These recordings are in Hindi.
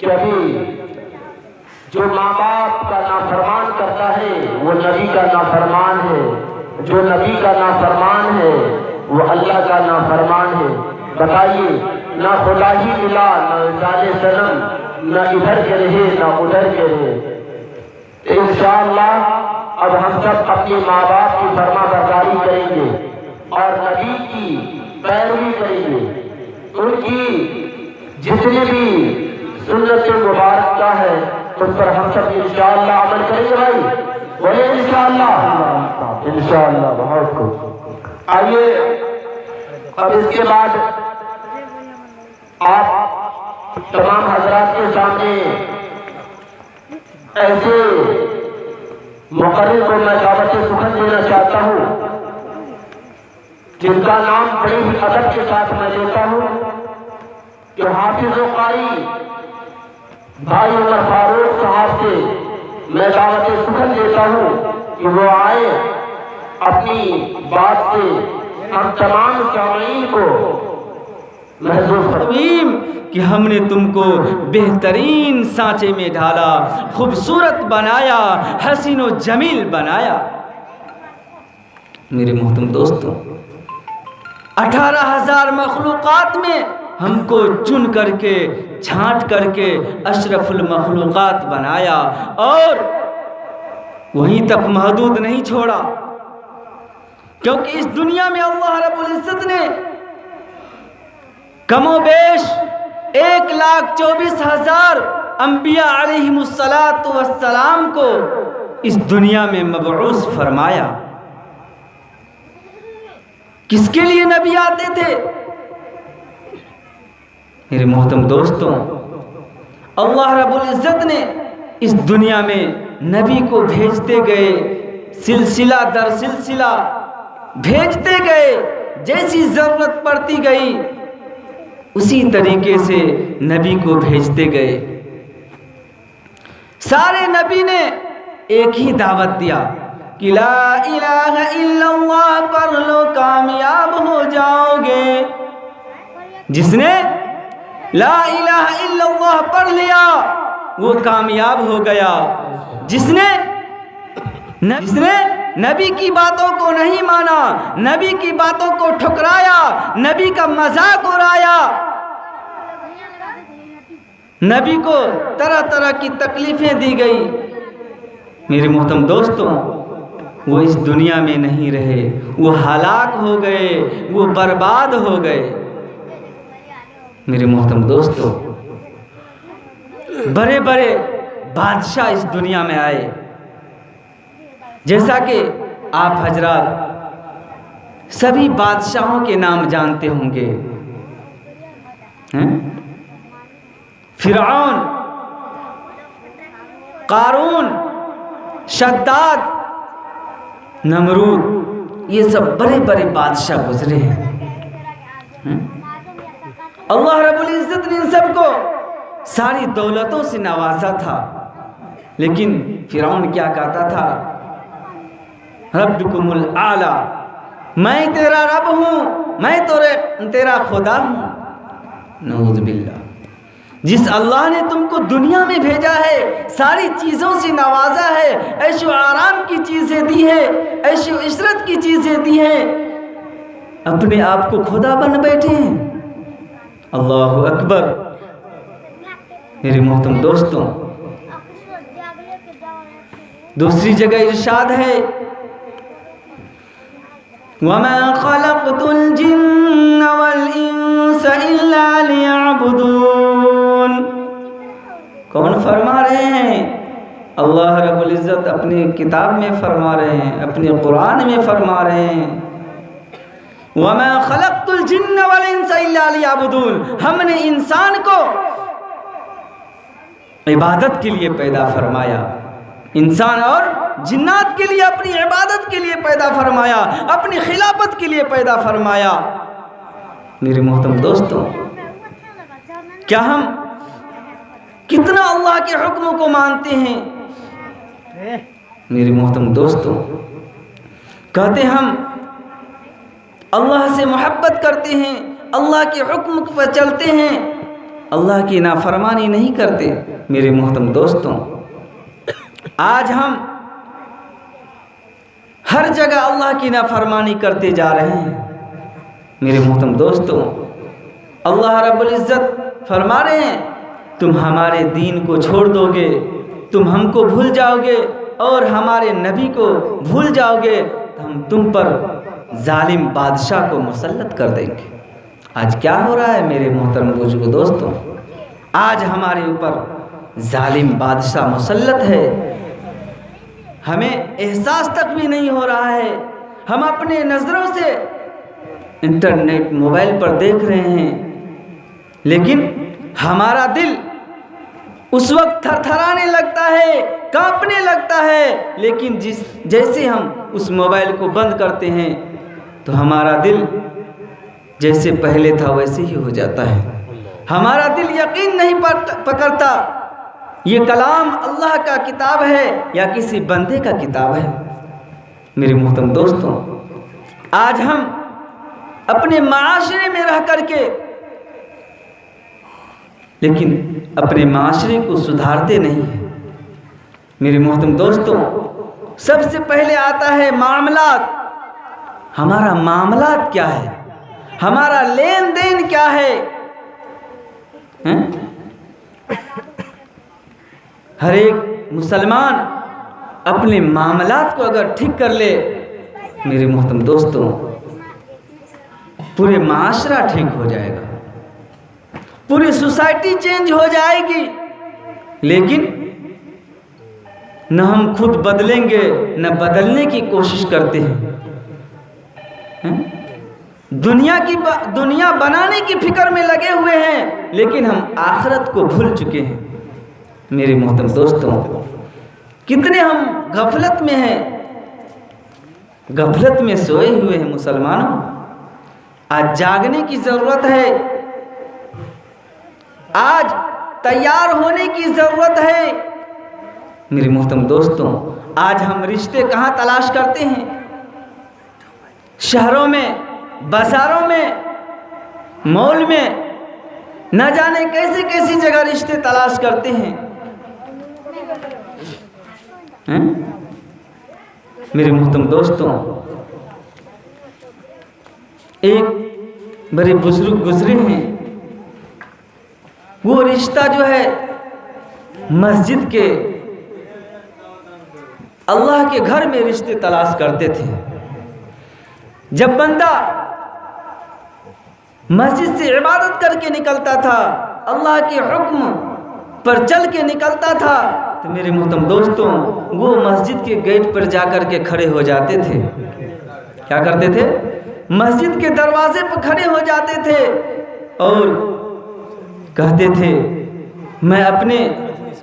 कि अभी जो माँ बाप का नाफरमान करता है वो नबी का नाफरमान है, जो नबी का नाफरमान है वो अल्लाह का नाफरमान है। बताइए, ना खुदा ही मिला, ना जाने सनम, ना इधर के रहे ना उधर के रहे। तो इंशाअल्लाह अब हम सब अपने माँ बाप की फरमाबरदारी करेंगे और नबी की पैरवी करेंगे। उनकी जितनी भी सुन्नत मुबारक का है उस पर हम सब इंशाअल्लाह अमल करेंगे। भाई बोले इंशाअल्लाह, इंशाअल्लाह। बहुत कुछ। आइए अब इसके बाद आप तमाम हजरात के सामने ऐसे मुकर्रिर को मैं दावत सुखन देना चाहता हूँ जिनका नाम बड़े ही अदब के साथ मैं लेता हूँ कि हाफिज व कारी भाई उमर फारूक साहब से मैं दावत सुखन देता हूँ कि वो आए, अपनी बात से हम तमाम सामीन को महसूस कि हमने तुमको बेहतरीन सांचे में ढाला, खूबसूरत बनाया, हसीन व जमील बनाया। मेरे मोहतरम दोस्तों, 18,000 मखलूक़ात में हमको चुन करके, छांट करके अशरफुल मखलूक़ात बनाया और वहीं तक महदूद नहीं छोड़ा, क्योंकि इस दुनिया में अल्लाह रब्बुल इज़्ज़त ने कमोबेश 1,24,000 अंबिया अलैहिमुस्सलातु वस्सलाम को इस दुनिया में मबऊस फरमाया। किसके लिए नबी आते थे? मेरे मोहतरम दोस्तों, अल्लाह रब्बुल इज़्ज़त ने इस दुनिया में नबी को भेजते गए, सिलसिला दर सिलसिला भेजते गए। जैसी ज़रूरत पड़ती गई उसी तरीके से नबी को भेजते गए। सारे नबी ने एक ही दावत दिया कि ला इलाहा इल्लल्लाह पढ़ लो कामयाब हो जाओगे। जिसने ला इलाहा इल्लल्लाह पढ़ लिया वो कामयाब हो गया। जिसने नबी की बातों को नहीं माना, नबी की बातों को ठुकराया, नबी का मजाक उड़ाया, नबी को तरह तरह की तकलीफें दी गई, मेरे मोहतरम दोस्तों, वो इस दुनिया में नहीं रहे, वो हलाक हो गए, वो बर्बाद हो गए। मेरे मोहतरम दोस्तों, बड़े बड़े बादशाह इस दुनिया में आए, जैसा कि आप हजरात सभी बादशाहों के नाम जानते होंगे। फिरऔन, कारून, शद्दाद, नमरूद, ये सब बड़े बड़े बादशाह गुजरे हैं। अल्लाह रब्बुल इज़्ज़त ने इन सबको सारी दौलतों से नवाजा था, लेकिन फिरऔन क्या कहता था? रब्बुकुमुल आला, मैं तेरा रब हूँ, मैं तेरा खुदा हूँ। नऊज़ बिल्लाह। जिस अल्लाह ने तुमको दुनिया में भेजा है, सारी चीज़ों से नवाजा है, ऐशो आराम की चीज़ें दी है, ऐशो इशरत की चीज़ें दी हैं, अपने आप को खुदा बन बैठे हैं। अल्लाहु अकबर। मेरे मोहतरम दोस्तों, दूसरी जगह इरशाद है, वमा खलक़तुल जिन्न वल इंस इल्ला लियअबुदून। कौन फरमा रहे हैं? अल्लाह रब्बुल इज़्ज़त अपनी किताब में फरमा रहे हैं, अपने कुरान में फरमा रहे हैं, वमा खलक़तुल जिन्न वल इंस इल्ला लियअबुदून। हमने इंसान को इबादत के लिए पैदा फरमाया, इंसान और जिन्नात के लिए, अपनी इबादत के लिए पैदा फरमाया, अपनी खिलाफत के लिए पैदा फरमाया। मेरे मोहतरम दोस्तों, क्या हम कितना अल्लाह के हुक्म को मानते हैं? मेरे मोहतरम दोस्तों, कहते हम अल्लाह से मोहब्बत करते हैं, अल्लाह के हुक्म पर चलते हैं, अल्लाह की नाफरमानी नहीं करते। मेरे मोहतरम दोस्तों, आज हम हर जगह अल्लाह की नाफरमानी करते जा रहे हैं। मेरे मोहतरम दोस्तों, अल्लाह रब्बुल इज़्ज़त फरमा रहे हैं, तुम हमारे दीन को छोड़ दोगे, तुम हमको भूल जाओगे और हमारे नबी को भूल जाओगे तो हम तुम पर जालिम बादशाह को मुसल्लत कर देंगे। आज क्या हो रहा है मेरे मोहतरम बुजुर्ग दोस्तों? आज हमारे ऊपर जालिम बादशाह मुसल्लत है, हमें एहसास तक भी नहीं हो रहा है। हम अपने नज़रों से इंटरनेट मोबाइल पर देख रहे हैं, लेकिन हमारा दिल उस वक्त थरथराने लगता है, कांपने लगता है। लेकिन जैसे हम उस मोबाइल को बंद करते हैं तो हमारा दिल जैसे पहले था वैसे ही हो जाता है। हमारा दिल यकीन नहीं पकड़ता ये कलाम अल्लाह का किताब है या किसी बंदे का किताब है। मेरे मोहतरम दोस्तों, आज हम अपने माशरे में रह करके लेकिन अपने माशरे को सुधारते नहीं हैं। मेरे मोहतरम दोस्तों, सबसे पहले आता है मामलात। हमारा मामलात क्या है, हमारा लेन देन क्या है, हर एक मुसलमान अपने मामलात को अगर ठीक कर ले, मेरे मोहतरम दोस्तों, पूरे माशरा ठीक हो जाएगा, पूरी सोसाइटी चेंज हो जाएगी। लेकिन न हम खुद बदलेंगे न बदलने की कोशिश करते हैं। दुनिया बनाने की फिक्र में लगे हुए हैं, लेकिन हम आखिरत को भूल चुके हैं। मेरे मोहतरम दोस्तों, कितने हम गफलत में हैं, गफलत में सोए हुए हैं मुसलमानों। आज जागने की ज़रूरत है, आज तैयार होने की ज़रूरत है। मेरे मोहतरम दोस्तों, आज हम रिश्ते कहाँ तलाश करते हैं? शहरों में, बाजारों में, मॉल में, न जाने कैसी कैसी जगह रिश्ते तलाश करते हैं। मेरे मोहतरम दोस्तों, एक बड़े बुजुर्ग गुजरे हैं, वो रिश्ता जो है मस्जिद के, अल्लाह के घर में रिश्ते तलाश करते थे। जब बंदा मस्जिद से इबादत करके निकलता था, अल्लाह के हुक्म पर चल के निकलता था, तो मेरे मोहतरम दोस्तों, वो मस्जिद के गेट पर जाकर के खड़े हो जाते थे। क्या करते थे? मस्जिद के दरवाजे पर खड़े हो जाते थे और कहते थे, मैं अपने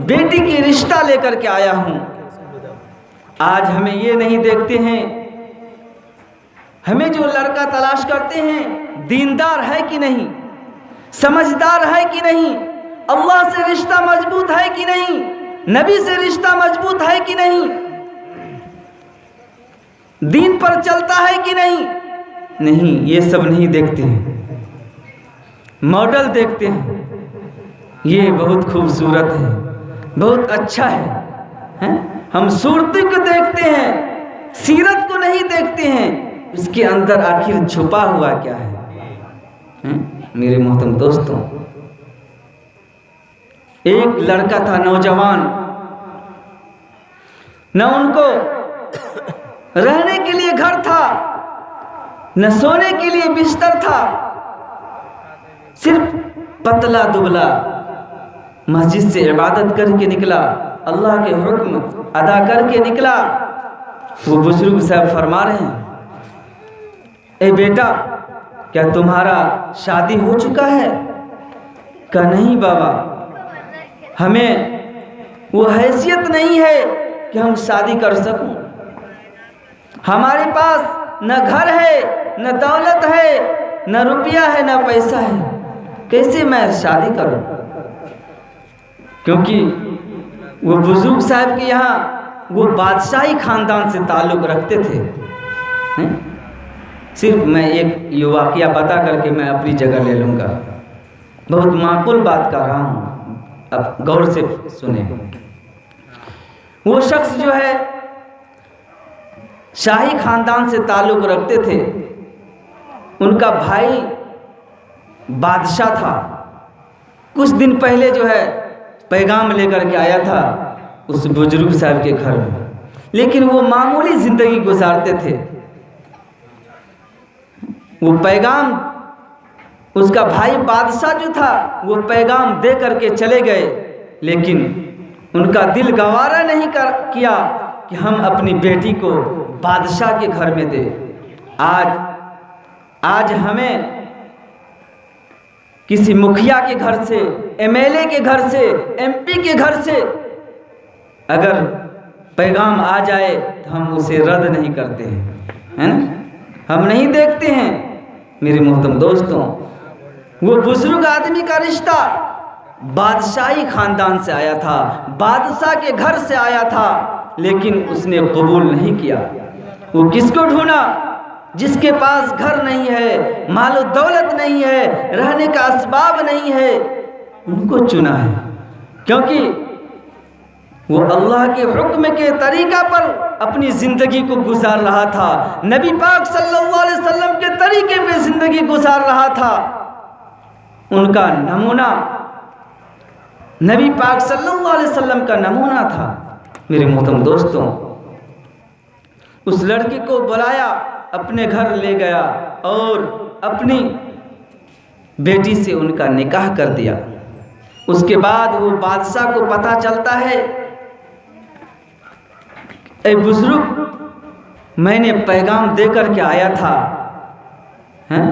बेटी की रिश्ता लेकर के आया हूँ। आज हमें ये नहीं देखते हैं, हमें जो लड़का तलाश करते हैं दीनदार है कि नहीं, समझदार है कि नहीं, अल्लाह से रिश्ता मजबूत है कि नहीं, नबी से रिश्ता मजबूत है कि नहीं, दीन पर चलता है कि नहीं। नहीं, ये सब नहीं देखते हैं, मॉडल देखते हैं, ये बहुत खूबसूरत है, बहुत अच्छा है? हम सूरत को देखते हैं, सीरत को नहीं देखते हैं, उसके अंदर आखिर छुपा हुआ क्या है? मेरे मोहतरम दोस्तों, एक लड़का था, नौजवान, न उनको रहने के लिए घर था, न सोने के लिए बिस्तर था, सिर्फ पतला दुबला मस्जिद से इबादत करके निकला, अल्लाह के हुक्म अदा करके निकला। वो बुजुर्ग साहब फरमा रहे हैं, ए बेटा, क्या तुम्हारा शादी हो चुका है? कहा नहीं बाबा, हमें वो हैसियत नहीं है कि हम शादी कर सकूं, हमारे पास न घर है, न दौलत है, न रुपया है, न पैसा है, कैसे मैं शादी करूं? क्योंकि वो बुजुर्ग साहब के यहाँ वो बादशाही खानदान से ताल्लुक़ रखते थे। सिर्फ मैं एक ये वाक़या बता करके मैं अपनी जगह ले लूँगा। बहुत माकूल बात कर रहा हूँ, अब गौर से सुने। वो शख्स जो है शाही खानदान से ताल्लुक़ रखते थे, उनका भाई बादशाह था। कुछ दिन पहले जो है पैगाम लेकर के आया था उस बुजुर्ग साहब के घर में, लेकिन वो मामूली ज़िंदगी गुजारते थे। वो पैगाम, उसका भाई बादशाह जो था वो पैगाम दे करके चले गए, लेकिन उनका दिल गवारा नहीं किया कि हम अपनी बेटी को बादशाह के घर में दें। आज हमें किसी मुखिया के घर से, एमएलए के घर से, एमपी के घर से अगर पैगाम आ जाए तो हम उसे रद्द नहीं करते हैं, है ना? हम नहीं देखते हैं। मेरे मोहतरम दोस्तों, वो बुजुर्ग आदमी का रिश्ता बादशाही खानदान से आया था, बादशाह के घर से आया था, लेकिन उसने कबूल नहीं किया। वो किसको ढूंढा? जिसके पास घर नहीं है, मालो दौलत नहीं है, रहने का असबाब नहीं है, उनको चुना है। क्योंकि वो अल्लाह के हुक्म के तरीका पर अपनी ज़िंदगी को गुजार रहा था, नबी पाक सल्लल्लाहु अलैहि वसल्लम के तरीके पे ज़िंदगी गुजार रहा था। उनका नमूना नबी पाक सल्लल्लाहु अलैहि वसल्लम का नमूना था। मेरे मोहतरम दोस्तों, उस लड़की को बुलाया, अपने घर ले गया और अपनी बेटी से उनका निकाह कर दिया। उसके बाद वो बादशाह को पता चलता है, ए बुजुर्ग, मैंने पैगाम देकर के आया था, हैं?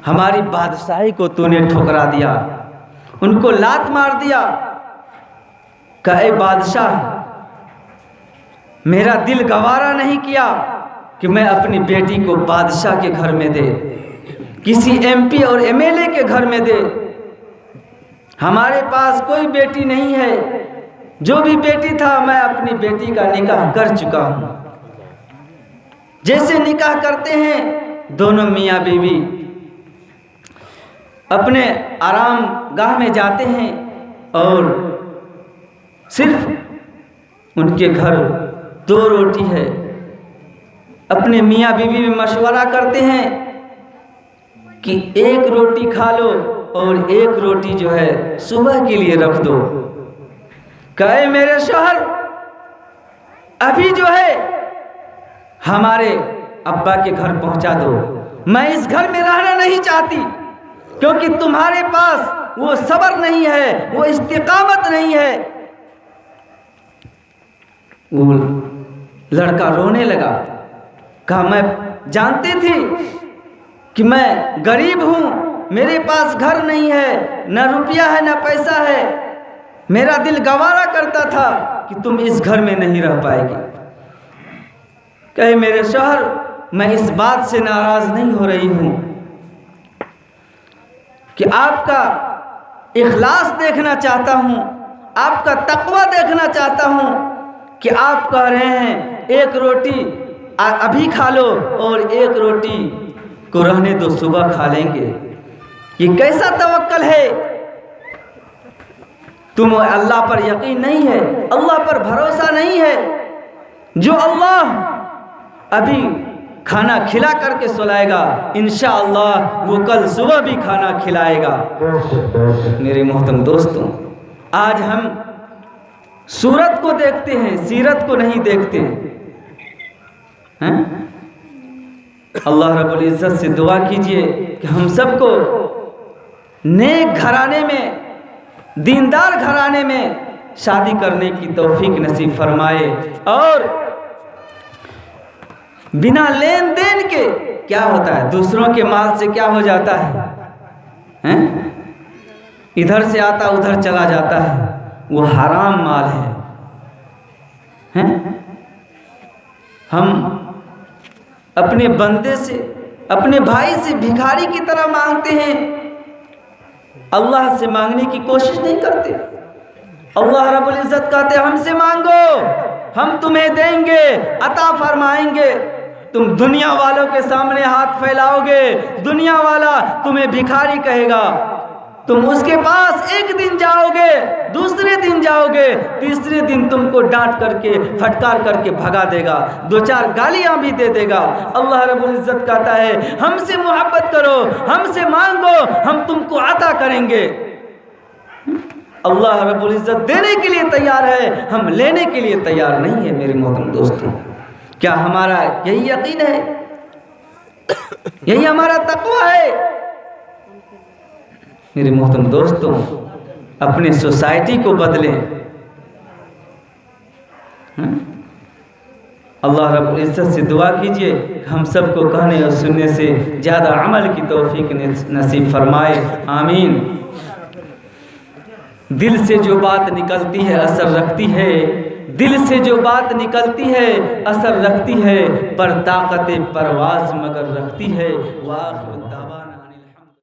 हमारी बादशाही को तूने ठुकरा दिया, उनको लात मार दिया। कहे बादशाह, मेरा दिल गवारा नहीं किया कि मैं अपनी बेटी को बादशाह के घर में दे, किसी एमपी और एमएलए के घर में दे। हमारे पास कोई बेटी नहीं है, जो भी बेटी था मैं अपनी बेटी का निकाह कर चुका हूँ। जैसे निकाह करते हैं दोनों मियाँ बीवी अपने आराम गाह में जाते हैं और सिर्फ उनके घर 2 रोटी है। अपने मियाँ बीवी में मशवरा करते हैं कि 1 रोटी खा लो और 1 रोटी जो है सुबह के लिए रख दो। कहे मेरे शौहर, अभी जो है हमारे अब्बा के घर पहुंचा दो, मैं इस घर में रहना नहीं चाहती, क्योंकि तुम्हारे पास वो सब्र नहीं है, वो इस्तिकामत नहीं है। वो लड़का रोने लगा, कहा मैं जानती थी कि मैं गरीब हूँ, मेरे पास घर नहीं है, न रुपया है न पैसा है, मेरा दिल गवारा करता था कि तुम इस घर में नहीं रह पाएगी। कहे मेरे शौहर, मैं इस बात से नाराज नहीं हो रही हूँ कि आपका इखलास देखना चाहता हूँ, आपका तकवा देखना चाहता हूँ कि आप कह रहे हैं 1 रोटी अभी खा लो और 1 रोटी को रहने दो, सुबह खा लेंगे। ये कैसा तवक्कल है? तुम अल्लाह पर यकीन नहीं है, अल्लाह पर भरोसा नहीं है। जो अल्लाह अभी खाना खिला करके सुलाएगा, इंशाअल्लाह वो कल सुबह भी खाना खिलाएगा। मेरे मोहतरम दोस्तों, आज हम सूरत को देखते हैं, सीरत को नहीं देखते हैं। अल्लाह रब्बुल इज़्ज़त से दुआ कीजिए कि हम सबको नेक घराने में, दीनदार घराने में शादी करने की तौफीक नसीब फरमाए और बिना लेन देन के, क्या होता है दूसरों के माल से क्या हो जाता है? इधर से आता उधर चला जाता है, वो हराम माल है। हम अपने बंदे से, अपने भाई से भिखारी की तरह मांगते हैं, अल्लाह से मांगने की कोशिश नहीं करते। अल्लाह रब्बुल इज़्ज़त कहते हैं हमसे मांगो, हम तुम्हें देंगे, अता फरमाएंगे। तुम दुनिया वालों के सामने हाथ फैलाओगे, दुनिया वाला तुम्हें भिखारी कहेगा, तुम उसके पास एक दिन जाओगे, दूसरे दिन जाओगे, तीसरे दिन तुमको डांट करके फटकार करके भगा देगा, 2-4 गालियां भी दे देगा। अल्लाह रब्बुल इज्जत कहता है हमसे मोहब्बत करो, हमसे मांगो, हम तुमको अता करेंगे। अल्लाह रब्बुल इज्जत देने के लिए तैयार है, हम लेने के लिए तैयार नहीं है। मेरे मोहतरम दोस्तों, क्या हमारा यही यकीन है? यही हमारा तकवा है? मेरे मोहतरम दोस्तों, अपने सोसाइटी को बदलें। अल्लाह रब्बुल इज्जत से दुआ कीजिए हम सबको कहने और सुनने से ज़्यादा अमल की तौफीक नसीब फरमाए, आमीन। दिल से जो बात निकलती है असर रखती है, दिल से जो बात निकलती है असर रखती है, पर ताकत परवाज़ मगर रखती है। वाह।